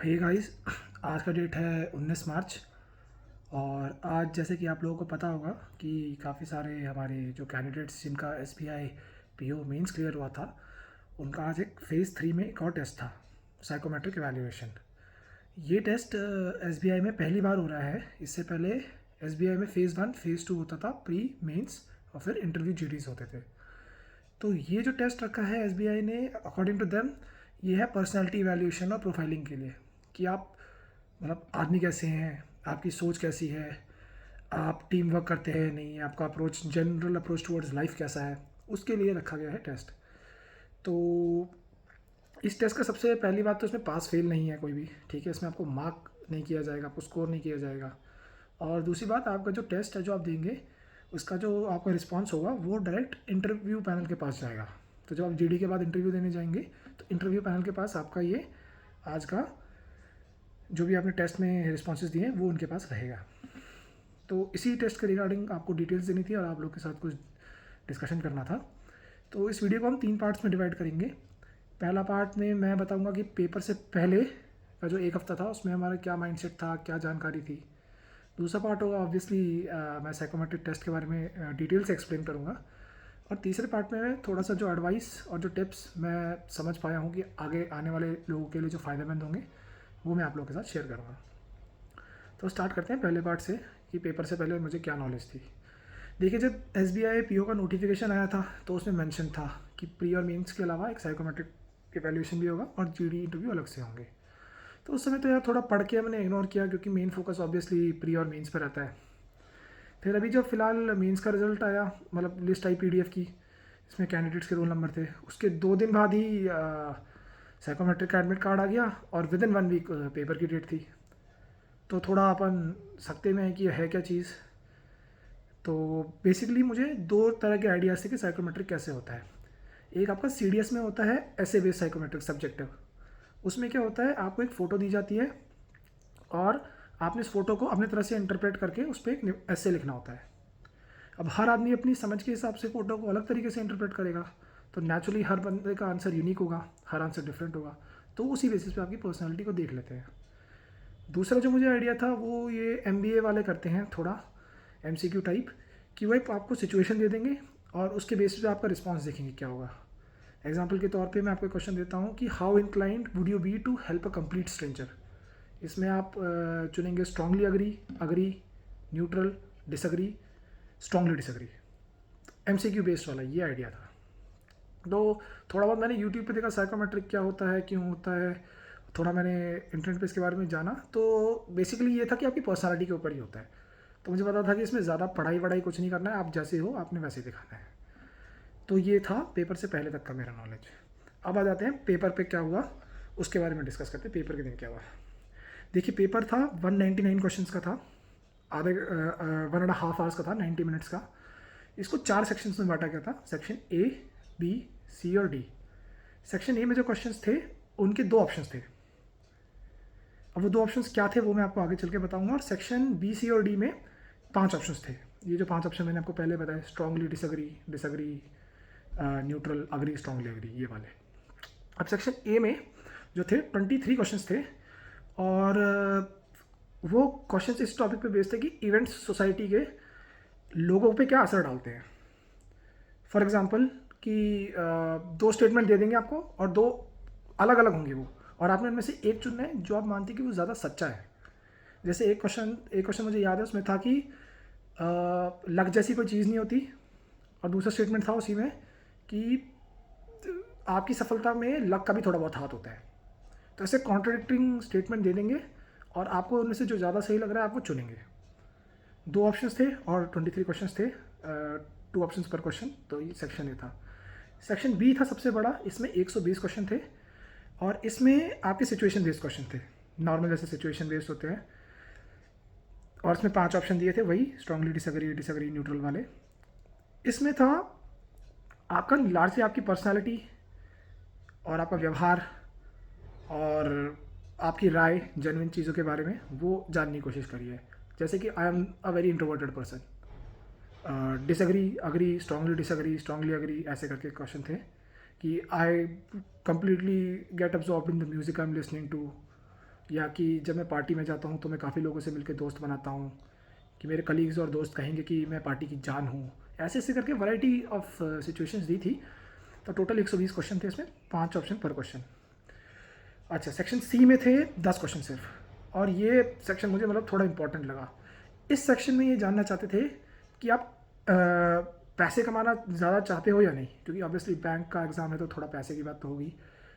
Hey guys, आज का date है 19 मार्च। और आज जैसे कि आप लोगों को पता होगा कि काफ़ी सारे हमारे जो कैंडिडेट्स जिनका एसबीआई पीओ मेंस क्लियर हुआ था, उनका आज एक फ़ेज़ 3 में एक और टेस्ट था, साइकोमेट्रिक एवैल्यूएशन। ये टेस्ट एसबीआई में पहली बार हो रहा है। इससे पहले एसबीआई में फ़ेज़ 1 फ़ेज़ 2 होता था, प्री मेंस और फिर इंटरव्यू जीडीज़ होते थे। तो ये जो टेस्ट रखा है एसबीआई ने, अकॉर्डिंग टू देम, ये है पर्सनालिटी इवैल्यूएशन और प्रोफाइलिंग के लिए कि आप मतलब आदमी कैसे हैं, आपकी सोच कैसी है, आप टीम वर्क करते हैं नहीं, आपका approach, general approach towards life कैसा है, उसके लिए रखा गया है टेस्ट। तो इस टेस्ट का सबसे पहली बात तो इसमें पास फेल नहीं है कोई भी, ठीक है। इसमें आपको मार्क नहीं किया जाएगा, आपको स्कोर नहीं किया जाएगा। और दूसरी बात, आपका जो टेस्ट है जो आप देंगे, उसका जो आपका रिस्पॉन्स होगा वो डायरेक्ट इंटरव्यू पैनल के पास जाएगा। तो जब आप जीडी के बाद इंटरव्यू देने जाएंगे तो इंटरव्यू पैनल के पास आपका ये आज का जो भी आपने टेस्ट में रिस्पॉन्सेज दिए हैं वो उनके पास रहेगा। तो इसी टेस्ट के रिगार्डिंग आपको डिटेल्स देनी थी और आप लोग के साथ कुछ डिस्कशन करना था। तो इस वीडियो को हम 3 पार्ट्स में डिवाइड करेंगे। पहला पार्ट में मैं बताऊंगा कि पेपर से पहले का जो एक हफ़्ता था उसमें हमारा क्या माइंडसेट था, क्या जानकारी थी। दूसरा पार्ट होगा ऑब्वियसली मैं साइकोमेट्रिक टेस्ट के बारे में डिटेल से एक्सप्लेन करूँगा। और तीसरे पार्ट में मैं थोड़ा सा जो एडवाइस और जो टिप्स मैं समझ पाया हूँ कि आगे आने वाले लोगों के लिए जो फ़ायदेमंद होंगे वो मैं आप लोगों के साथ शेयर करूँगा। तो स्टार्ट करते हैं पहले पार्ट से कि पेपर से पहले मुझे क्या नॉलेज थी। देखिए, जब S B I P O का नोटिफिकेशन आया था तो उसमें मेंशन था कि प्री और मेंस के अलावा एक साइकोमेट्रिक एवेल्यूशन भी होगा और जीडी इंटरव्यू अलग से होंगे। तो उस समय तो यार थोड़ा पढ़ के मैंने इग्नोर किया क्योंकि मेन फोकस ऑब्वियसली प्री और मेंस पर रहता है। फिर अभी जो फिलहाल मेंस का रिजल्ट आया, मतलब लिस्ट आई पीडीएफ की, इसमें कैंडिडेट्स के रोल नंबर थे, उसके 2 दिन बाद ही साइकोमेट्रिक का एडमिट कार्ड आ गया और विद इन 1 वीक पेपर की डेट थी। तो थोड़ा अपन सकते में है कि है क्या चीज़। तो बेसिकली मुझे 2 तरह के आइडियाज़ थे कि साइकोमेट्रिक कैसे होता है। एक आपका सी में होता है ऐसे बेस्ड साइकोमेट्रिक सब्जेक्टिव। उसमें क्या होता है, आपको एक फ़ोटो दी जाती है और आपने इस फ़ोटो को अपनी तरह से इंटरप्रेट करके उस पर एक ऐसे लिखना होता है। अब हर आदमी अपनी समझ के हिसाब से फ़ोटो को अलग तरीके से इंटरप्रेट करेगा, तो नेचुरली हर बंदे का आंसर यूनिक होगा, हर आंसर डिफरेंट होगा। तो उसी बेसिस पे आपकी पर्सनैलिटी को देख लेते हैं। दूसरा जो मुझे आइडिया था वो ये एमबीए वाले करते हैं, थोड़ा एमसीक्यू टाइप, कि वो एक आपको सिचुएशन दे देंगे और उसके बेसिस पे आपका रिस्पांस देखेंगे क्या होगा। एग्जांपल के तौर पे मैं आपको क्वेश्चन देता हूँ कि how inclined would you be to help a complete stranger. इसमें आप चुनेंगे strongly agree, agree, neutral, disagree, strongly disagree. MCQ based वाला ये आइडिया था। तो थोड़ा बहुत मैंने यूट्यूब पे देखा साइकोमेट्रिक क्या होता है, क्यों होता है, थोड़ा मैंने इंटरनेट पे इसके बारे में जाना। तो बेसिकली ये था कि आपकी पर्सनालिटी के ऊपर ही होता है। तो मुझे पता था कि इसमें ज़्यादा पढ़ाई वढ़ाई कुछ नहीं करना है, आप जैसे हो आपने वैसे ही दिखाना है। तो ये था पेपर से पहले तक का मेरा नॉलेज। अब आ जाते हैं पेपर पे क्या हुआ, उसके बारे में डिस्कस करते हैं। पेपर के दिन क्या हुआ। देखिए, पेपर था 199 क्वेश्चंस का था, आधे 1.5 आवर्स का था, 90 मिनट्स का। इसको 4 सेक्शंस में बांटा गया था, सेक्शन ए, बी, सी और डी। सेक्शन ए में जो क्वेश्चंस थे उनके 2 ऑप्शंस थे। अब वो 2 ऑप्शंस क्या थे वो मैं आपको आगे चल के बताऊंगा। और सेक्शन बी, सी और डी में 5 ऑप्शंस थे। ये जो 5 ऑप्शन मैंने आपको पहले बताया, strongly disagree, disagree, neutral, agree, strongly agree, ये वाले। अब सेक्शन ए में जो थे 23 क्वेश्चंस थे और वो क्वेश्चंस इस टॉपिक पे बेस्ड थे कि इवेंट्स सोसाइटी के लोगों पे क्या असर डालते हैं। फॉर एग्जांपल कि 2 स्टेटमेंट दे देंगे आपको और 2 अलग अलग होंगे वो, और आपने उनमें से एक चुनना है जो आप मानते हैं कि वो ज़्यादा सच्चा है। जैसे एक क्वेश्चन मुझे याद है, उसमें था कि लक जैसी कोई चीज़ नहीं होती, और दूसरा स्टेटमेंट था उसी में कि आपकी सफलता में लक का भी थोड़ा बहुत हाथ होता है। तो ऐसे कॉन्ट्रडिक्टिंग स्टेटमेंट दे देंगे और आपको उनमें से जो ज़्यादा सही लग रहा है आप वो चुनेंगे। 2 ऑप्शंस थे और 23 क्वेश्चंस थे, 2 ऑप्शंस पर क्वेश्चन। तो ये सेक्शन ए था। सेक्शन बी था सबसे बड़ा, इसमें 120 क्वेश्चन थे और इसमें आपके सिचुएशन बेस्ड क्वेश्चन थे, नॉर्मल जैसे सिचुएशन बेस्ड होते हैं। और इसमें 5 ऑप्शन दिए थे, वही स्ट्रांगली डिसअग्री, डिसअग्री, न्यूट्रल वाले। इसमें था आपका लार्जली आपकी पर्सनालिटी और आपका व्यवहार और आपकी राय जेन्युइन चीज़ों के बारे में वो जानने की कोशिश करिए। जैसे कि I am a very introverted person, disagree, agree, strongly agree, ऐसे करके क्वेश्चन थे कि I completely get absorb in the music I am listening to. या कि जब मैं पार्टी में जाता हूँ तो मैं काफ़ी लोगों से मिलकर दोस्त बनाता हूँ, कि मेरे कलीग्स और दोस्त कहेंगे कि मैं पार्टी की जान हूँ। ऐसे ऐसे करके वैरायटी ऑफ सिचुएशंस दी थी। तो टोटल 120 क्वेश्चन थे इसमें, 5 ऑप्शन पर क्वेश्चन। अच्छा, सेक्शन सी में थे 10 क्वेश्चन सिर्फ, और ये सेक्शन मुझे मतलब थोड़ा इंपॉर्टेंट लगा। इस सेक्शन में ये जानना चाहते थे कि आप पैसे कमाना ज़्यादा चाहते हो या नहीं, क्योंकि ऑब्वियसली बैंक का एग्ज़ाम है तो थोड़ा पैसे की बात तो होगी।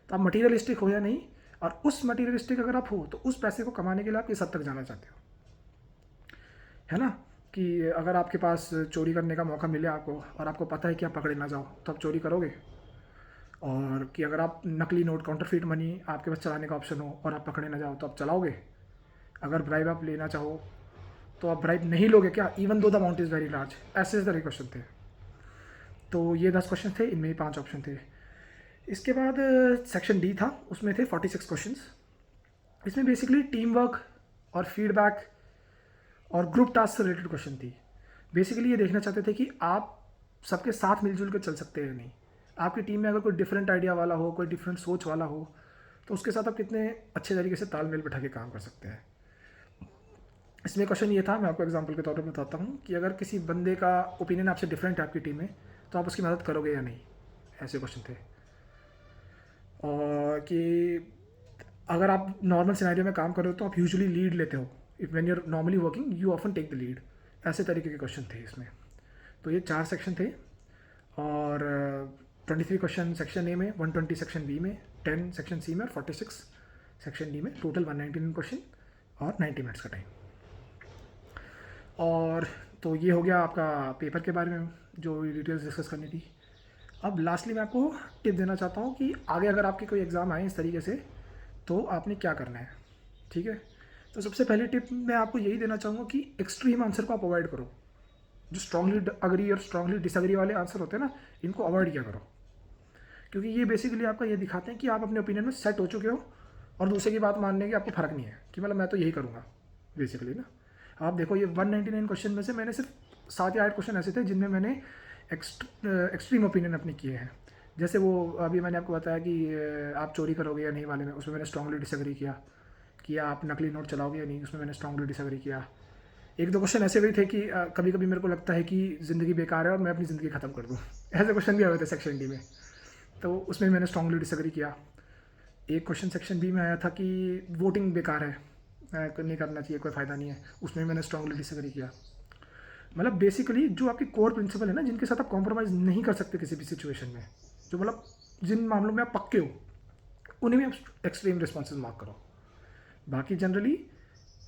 तो आप मटीरियलिस्टिक हो या नहीं, और उस मटीरियलिस्टिक अगर आप हो तो उस पैसे को कमाने के लिए आप किस हद तक जाना चाहते हो, है ना। कि अगर आपके पास चोरी करने का मौका मिले आपको, और आपको पता है कि आप पकड़े ना जाओ, तो आप चोरी करोगे। और कि अगर आप नकली नोट, काउंटरफीट मनी आपके पास चलाने का ऑप्शन हो और आप पकड़े ना जाओ, तो आप चलाओगे। अगर ब्राइब आप लेना चाहो तो आप ब्राइब नहीं लोगे क्या, even though the amount is very large. ऐसे तरह क्वेश्चन थे। तो ये 10 क्वेश्चन थे, इनमें ही 5 ऑप्शन थे। इसके बाद सेक्शन डी था, उसमें थे 46 क्वेश्चंस। इसमें बेसिकली टीम वर्क और फीडबैक और ग्रुप टास्क से रिलेटेड क्वेश्चन थी। बेसिकली ये देखना चाहते थे कि आप सबके साथ मिलजुल कर चल सकते हैं या नहीं। आपकी टीम में अगर कोई डिफरेंट आइडिया वाला हो, कोई डिफरेंट सोच वाला हो, तो उसके साथ आप कितने अच्छे तरीके से तालमेल बैठा के काम कर सकते हैं। इसमें क्वेश्चन ये था, मैं आपको एग्जांपल के तौर पर बताता हूँ, कि अगर किसी बंदे का ओपिनियन आपसे डिफरेंट है आपकी टीम में, तो आप उसकी मदद करोगे या नहीं। ऐसे क्वेश्चन थे। और कि अगर आप नॉर्मल सिनेरियो में काम कर रहे हो तो आप यूजुअली लीड लेते हो। If when you are normally working you often take the lead. ऐसे तरीके के क्वेश्चन थे इसमें। तो ये 4 सेक्शन थे। और 23 क्वेश्चन सेक्शन ए में, 120 सेक्शन बी में, 10 सेक्शन सी में और 46 सेक्शन डी में। टोटल 199 क्वेश्चन और 90 मिनट्स का टाइम। और तो ये हो गया आपका पेपर के बारे में जो डिटेल्स डिस्कस करनी थी। अब लास्टली मैं आपको टिप देना चाहता हूँ कि आगे अगर आपके कोई एग्ज़ाम आए इस तरीके से, तो आपने क्या करना है। ठीक है। तो सबसे पहली टिप मैं आपको यही देना चाहूँगा कि एक्सट्रीम आंसर को आप अवॉइड करो। जो स्ट्रांगली अग्री और स्ट्रांगली डिसअग्री वाले आंसर होते हैं ना, इनको अवॉइड किया करो। क्योंकि ये बेसिकली आपका ये दिखाते हैं कि आप अपने ओपिनियन में सेट हो चुके हो, और दूसरे की बात मानने की आपको फ़र्क नहीं है कि मतलब मैं तो यही करूँगा बेसिकली ना। आप देखो ये 199 क्वेश्चन में से मैंने सिर्फ 7 या 8 क्वेश्चन ऐसे थे जिनमें मैंने एक्सट्रीम ओपिनियन अपने किए हैं। जैसे वो अभी मैंने आपको बताया कि आप चोरी करोगे या नहीं वाले में, उसमें मैंने स्ट्रांगली डिसएग्री किया। कि आप नकली नोट चलाओगे या नहीं, उसमें मैंने स्ट्रांगली डिसएग्री किया। एक दो क्वेश्चन ऐसे भी थे कि कभी कभी मेरे को लगता है कि ज़िंदगी बेकार है और मैं अपनी ज़िंदगी ख़त्म कर दूँ। ऐसे क्वेश्चन भी आए थे सेक्शन डी में, तो उसमें मैंने स्ट्रांगली डिसएग्री किया। एक क्वेश्चन सेक्शन बी में आया था कि वोटिंग बेकार है, नहीं करना चाहिए, कोई फ़ायदा नहीं है, उसमें मैंने स्ट्रांगली डिसएग्री किया। मतलब बेसिकली जो आपके कोर प्रिंसिपल है ना, जिनके साथ आप कॉम्प्रोमाइज़ नहीं कर सकते किसी भी सिचुएशन में, जो मतलब जिन मामलों में आप पक्के हो, उन्हीं में आप एक्सट्रीम रिस्पॉन्सेज मार्क करो। बाकी जनरली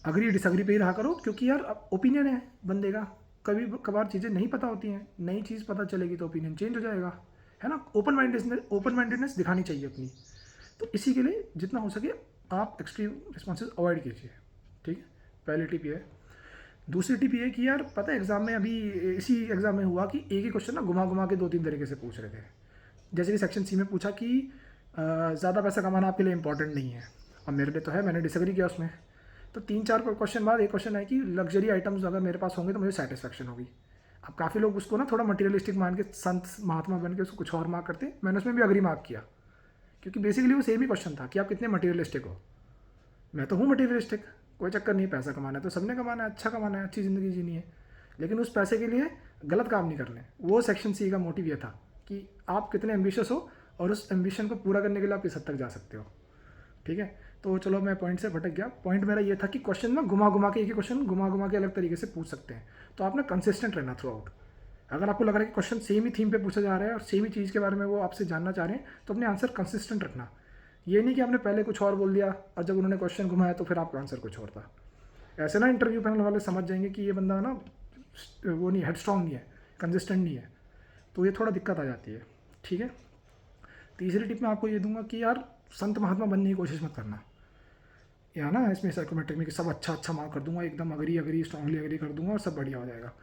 अग्री डिसअग्री पे ही रहा करो, क्योंकि यार ओपिनियन है बंदे का, कभी कभार चीज़ें नहीं पता होती हैं, नई चीज़ पता चलेगी तो ओपिनियन चेंज हो जाएगा, है ना। ओपन माइंडेडनेस दिखानी चाहिए अपनी। तो इसी के लिए जितना हो सके आप एक्सट्रीम रिस्पॉन्सेज अवॉइड कीजिए। ठीक है, पहली टिप ये है। दूसरी टिप ये है कि यार पता है एग्ज़ाम में अभी इसी एग्ज़ाम में हुआ कि एक ही क्वेश्चन ना घुमा घुमा के 2-3 तरीके से पूछ रहे थे। जैसे कि सेक्शन सी में पूछा कि ज़्यादा पैसा कमाना आपके लिए इंपॉर्टेंट नहीं है, और मेरे लिए तो है, मैंने डिसएग्री किया उसमें। तो 3-4 क्वेश्चन बाद एक क्वेश्चन है कि लग्जरी आइटम्स अगर मेरे पास होंगे तो मुझे सेटिस्फैक्शन होगी। अब काफ़ी लोग उसको ना थोड़ा मटीरियलिस्टिक मान के संत महात्मा बन के उसको कुछ और मार्क करते, मैंने उसमें भी अग्री मार्क किया, क्योंकि बेसिकली वो सेम ही क्वेश्चन था कि आप कितने मटीरियलिस्टिक हो। मैं तो हूँ मटीरियलिस्टिक, कोई चक्कर नहीं, पैसा कमाना है तो सबने कमाना है, अच्छा कमाना है, अच्छी ज़िंदगी जीनी है, लेकिन उस पैसे के लिए गलत काम नहीं करने। वो सेक्शन सी का मोटिव ये था कि आप कितने एम्बिशियस हो और उस एम्बिशन को पूरा करने के लिए आप किस हद तक जा सकते हो। ठीक है, तो चलो मैं पॉइंट से भटक गया। पॉइंट मेरा ये था कि क्वेश्चन ना घुमा घुमा के, एक ही क्वेश्चन घुमा घुमा के अलग तरीके से पूछ सकते हैं, तो आप ना कंसिस्टेंट रहना थ्रू आउट। अगर आपको लग रहा है कि क्वेश्चन सेम ही थीम पे पूछा जा रहा है और सेम ही चीज़ के बारे में वो आपसे जानना चाह रहे हैं, तो अपने आंसर कंसिस्टेंट रखना। ये नहीं कि आपने पहले कुछ और बोल दिया और जब उन्होंने क्वेश्चन घुमाया तो फिर आपका आंसर कुछ और था। ऐसे ना इंटरव्यू पैनल वाले समझ जाएंगे कि ये बंदा ना वो नहीं, हेड स्ट्रॉन्ग नहीं है, कंसिस्टेंट नहीं है, तो ये थोड़ा दिक्कत आ जाती है। ठीक है। तीसरी टिप मैं आपको ये दूंगा कि यार संत महात्मा बनने की कोशिश मत करना। या ना इसमें साइकोमेट्रिक में कि सब अच्छा अच्छा मार्क कर दूंगा, एकदम अग्री अग्री स्ट्रांगली अग्री कर दूंगा और सब बढ़िया हो जाएगा।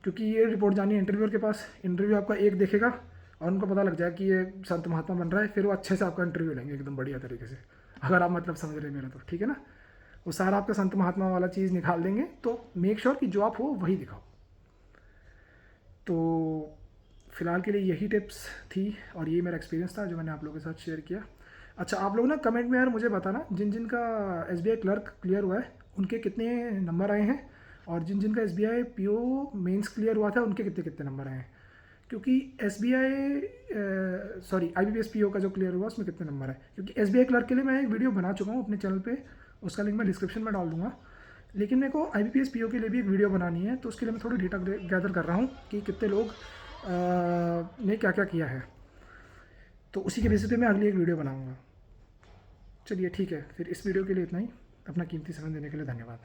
क्योंकि ये रिपोर्ट जानी है इंटरव्यूअर के पास, इंटरव्यू आपका एक देखेगा और उनको पता लग जाए कि ये संत महात्मा बन रहा है, फिर वो अच्छे से आपका इंटरव्यू लेंगे एकदम बढ़िया तरीके से। अगर आप मतलब समझ रहे हैं मेरा, तो ठीक है ना, वो सारा आपका संत महात्मा वाला चीज़ निकाल देंगे। तो मेक श्योर कि जो आप हो वही दिखाओ। तो फ़िलहाल के लिए यही टिप्स थी और ये मेरा एक्सपीरियंस था जो मैंने आप लोगों के साथ शेयर किया। अच्छा, आप लोग ना कमेंट में यार मुझे बताना जिन जिन का एसबीआई क्लर्क क्लियर हुआ है उनके कितने नंबर आए हैं, और जिन जिन का एसबीआई पीओ मेंस क्लियर हुआ था उनके कितने कितने नंबर आए हैं। क्योंकि एसबीआई सॉरी आईबीपीएस पीओ का जो क्लियर हुआ उसमें कितने नंबर है, क्योंकि एसबीआई क्लर्क के लिए मैं एक वीडियो बना चुका हूँ अपने चैनल पे, उसका लिंक मैं डिस्क्रिप्शन में डाल दूँगा। लेकिन मेरे को आईबीपीएस पीओ के लिए भी एक वीडियो बनानी है, तो उसके लिए मैं थोड़ी डेटा गैदर कर रहा हूँ कि कितने लोग ने क्या क्या किया है, तो उसी के बेसिस पे मैं अगली एक वीडियो बनाऊँगा। चलिए ठीक है, फिर इस वीडियो के लिए इतना ही। अपना कीमती समय देने के लिए धन्यवाद।